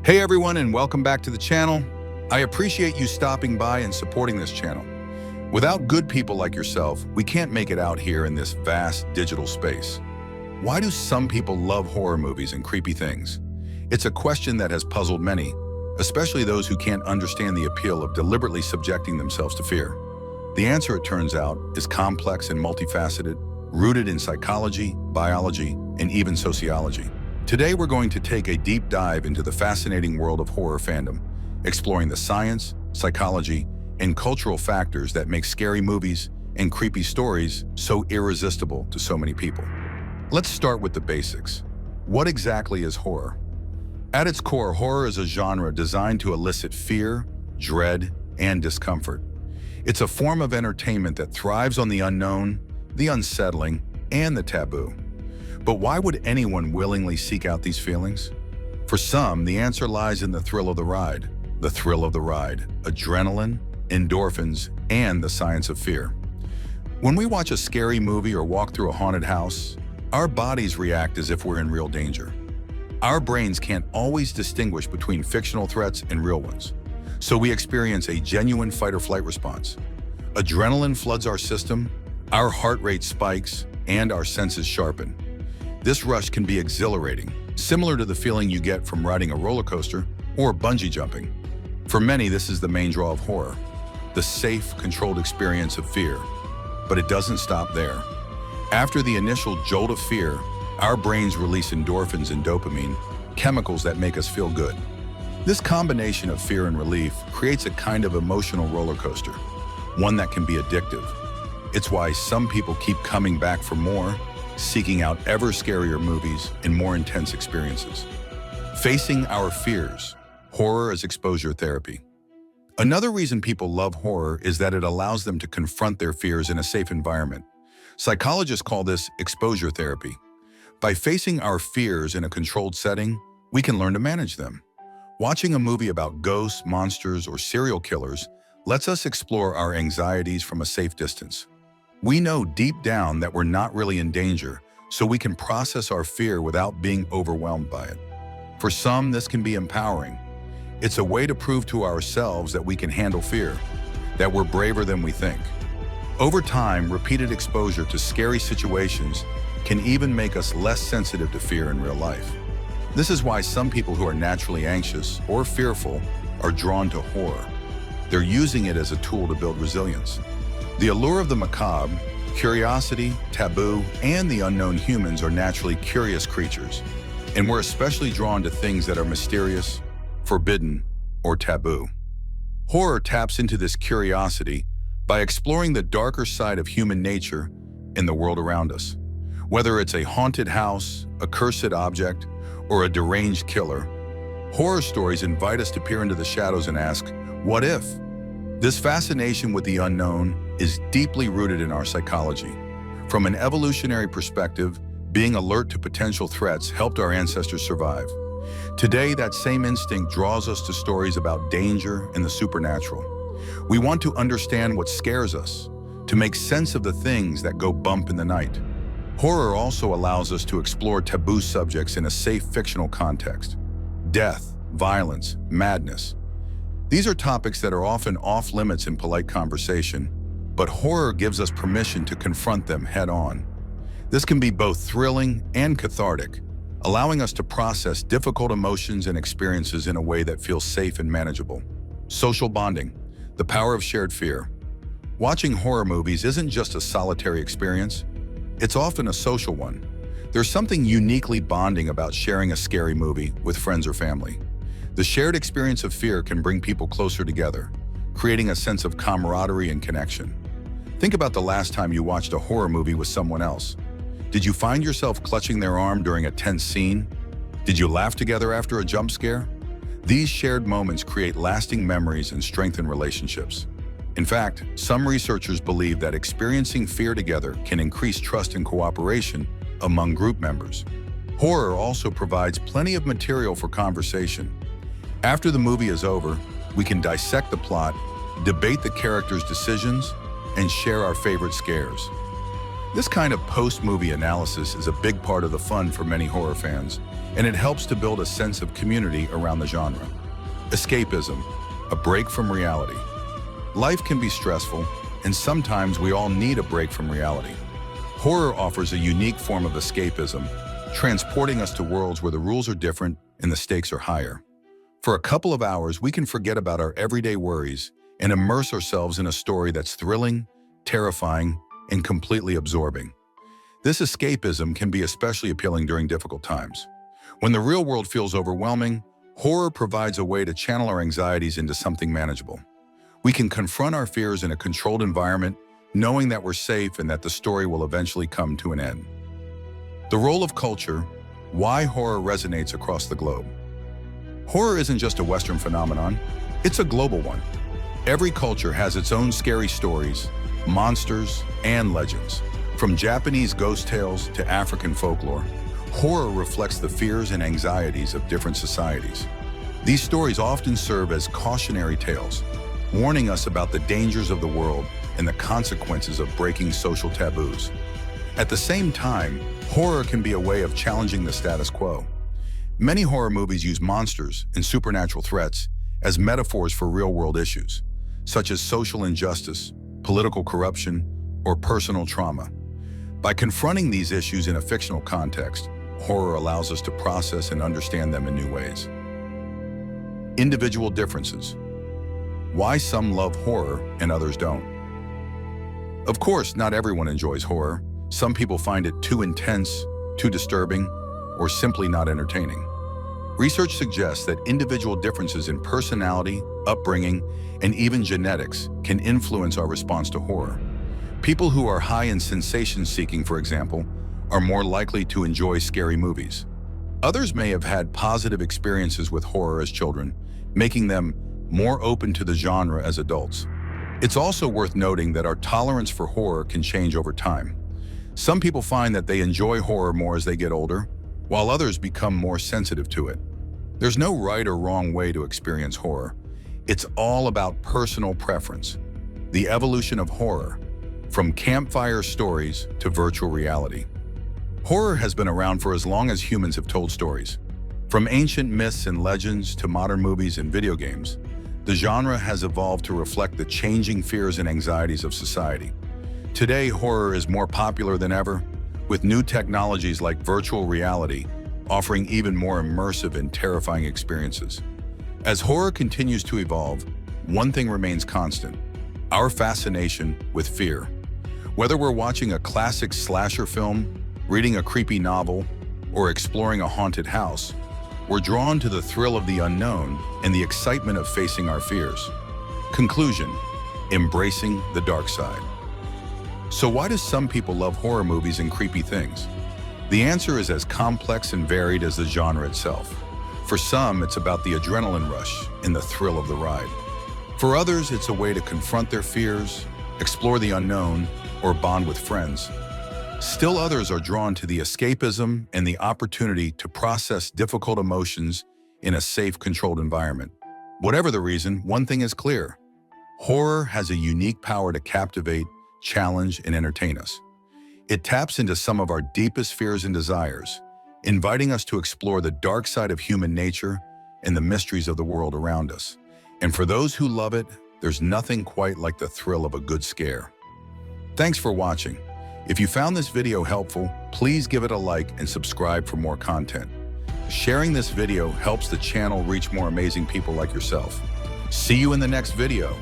Hey everyone, and welcome back to the channel. I appreciate you stopping by and supporting this channel. Without good people like yourself, we can't make it out here in this vast digital space. Why do some people love horror movies and creepy things? It's a question that has puzzled many, especially those who can't understand the appeal of deliberately subjecting themselves to fear. The answer, it turns out, is complex and multifaceted, rooted in psychology, biology, and even sociology. Today, we're going to take a deep dive into the fascinating world of horror fandom, exploring the science, psychology, and cultural factors that make scary movies and creepy stories so irresistible to so many people. Let's start with the basics. What exactly is horror? At its core, horror is a genre designed to elicit fear, dread, and discomfort. It's a form of entertainment that thrives on the unknown, the unsettling, and the taboo. But why would anyone willingly seek out these feelings? For some, the answer lies in the thrill of the ride. The thrill of the ride, adrenaline, endorphins, and the science of fear. When we watch a scary movie or walk through a haunted house, our bodies react as if we're in real danger. Our brains can't always distinguish between fictional threats and real ones, so we experience a genuine fight-or-flight response. Adrenaline floods our system, our heart rate spikes, and our senses sharpen. This rush can be exhilarating, similar to the feeling you get from riding a roller coaster or bungee jumping. For many, this is the main draw of horror, the safe, controlled experience of fear. But it doesn't stop there. After the initial jolt of fear, our brains release endorphins and dopamine, chemicals that make us feel good. This combination of fear and relief creates a kind of emotional roller coaster, one that can be addictive. It's why some people keep coming back for more, seeking out ever scarier movies and more intense experiences. Facing our fears. Horror as exposure therapy. Another reason people love horror is that it allows them to confront their fears in a safe environment. Psychologists call this exposure therapy. By facing our fears in a controlled setting, we can learn to manage them. Watching a movie about ghosts, monsters, or serial killers lets us explore our anxieties from a safe distance. We know deep down that we're not really in danger, so we can process our fear without being overwhelmed by it. For some, this can be empowering. It's a way to prove to ourselves that we can handle fear, that we're braver than we think. Over time, repeated exposure to scary situations can even make us less sensitive to fear in real life. This is why some people who are naturally anxious or fearful are drawn to horror. They're using it as a tool to build resilience. The allure of the macabre, curiosity, taboo, and the unknown humans are naturally curious creatures, and we're especially drawn to things that are mysterious, forbidden, or taboo. Horror taps into this curiosity by exploring the darker side of human nature in the world around us. Whether it's a haunted house, a cursed object, or a deranged killer, horror stories invite us to peer into the shadows and ask, what if? This fascination with the unknown is deeply rooted in our psychology. From an evolutionary perspective, being alert to potential threats helped our ancestors survive. Today, that same instinct draws us to stories about danger and the supernatural. We want to understand what scares us, to make sense of the things that go bump in the night. Horror also allows us to explore taboo subjects in a safe fictional context. Death, violence, madness. These are topics that are often off limits in polite conversation, but horror gives us permission to confront them head-on. This can be both thrilling and cathartic, allowing us to process difficult emotions and experiences in a way that feels safe and manageable. Social bonding, the power of shared fear. Watching horror movies isn't just a solitary experience, it's often a social one. There's something uniquely bonding about sharing a scary movie with friends or family. The shared experience of fear can bring people closer together, creating a sense of camaraderie and connection. Think about the last time you watched a horror movie with someone else. Did you find yourself clutching their arm during a tense scene? Did you laugh together after a jump scare? These shared moments create lasting memories and strengthen relationships. In fact, some researchers believe that experiencing fear together can increase trust and cooperation among group members. Horror also provides plenty of material for conversation. After the movie is over, we can dissect the plot, debate the characters' decisions, and share our favorite scares. This kind of post-movie analysis is a big part of the fun for many horror fans, and it helps to build a sense of community around the genre. Escapism, a break from reality. Life can be stressful, and sometimes we all need a break from reality. Horror offers a unique form of escapism, transporting us to worlds where the rules are different and the stakes are higher. For a couple of hours, we can forget about our everyday worries and immerse ourselves in a story that's thrilling, terrifying, and completely absorbing. This escapism can be especially appealing during difficult times. When the real world feels overwhelming, horror provides a way to channel our anxieties into something manageable. We can confront our fears in a controlled environment, knowing that we're safe and that the story will eventually come to an end. The role of culture, why horror resonates across the globe. Horror isn't just a Western phenomenon, it's a global one. Every culture has its own scary stories, monsters, and legends. From Japanese ghost tales to African folklore, horror reflects the fears and anxieties of different societies. These stories often serve as cautionary tales, warning us about the dangers of the world and the consequences of breaking social taboos. At the same time, horror can be a way of challenging the status quo. Many horror movies use monsters and supernatural threats as metaphors for real-world issues, such as social injustice, political corruption, or personal trauma. By confronting these issues in a fictional context, horror allows us to process and understand them in new ways. Individual differences. Why some love horror and others don't. Of course, not everyone enjoys horror. Some people find it too intense, too disturbing, or simply not entertaining. Research suggests that individual differences in personality, upbringing, and even genetics can influence our response to horror. People who are high in sensation-seeking, for example, are more likely to enjoy scary movies. Others may have had positive experiences with horror as children, making them more open to the genre as adults. It's also worth noting that our tolerance for horror can change over time. Some people find that they enjoy horror more as they get older, while others become more sensitive to it. There's no right or wrong way to experience horror. It's all about personal preference. The evolution of horror, from campfire stories to virtual reality. Horror has been around for as long as humans have told stories. From ancient myths and legends to modern movies and video games, the genre has evolved to reflect the changing fears and anxieties of society. Today, horror is more popular than ever, with new technologies like virtual reality offering even more immersive and terrifying experiences. As horror continues to evolve, one thing remains constant: our fascination with fear. Whether we're watching a classic slasher film, reading a creepy novel, or exploring a haunted house, we're drawn to the thrill of the unknown and the excitement of facing our fears. Conclusion: embracing the dark side. So why do some people love horror movies and creepy things? The answer is as complex and varied as the genre itself. For some, it's about the adrenaline rush and the thrill of the ride. For others, it's a way to confront their fears, explore the unknown, or bond with friends. Still others are drawn to the escapism and the opportunity to process difficult emotions in a safe, controlled environment. Whatever the reason, one thing is clear: horror has a unique power to captivate, challenge, and entertain us. It taps into some of our deepest fears and desires, inviting us to explore the dark side of human nature and the mysteries of the world around us. And for those who love it, there's nothing quite like the thrill of a good scare. Thanks for watching. If you found this video helpful, please give it a like and subscribe for more content. Sharing this video helps the channel reach more amazing people like yourself. See you in the next video.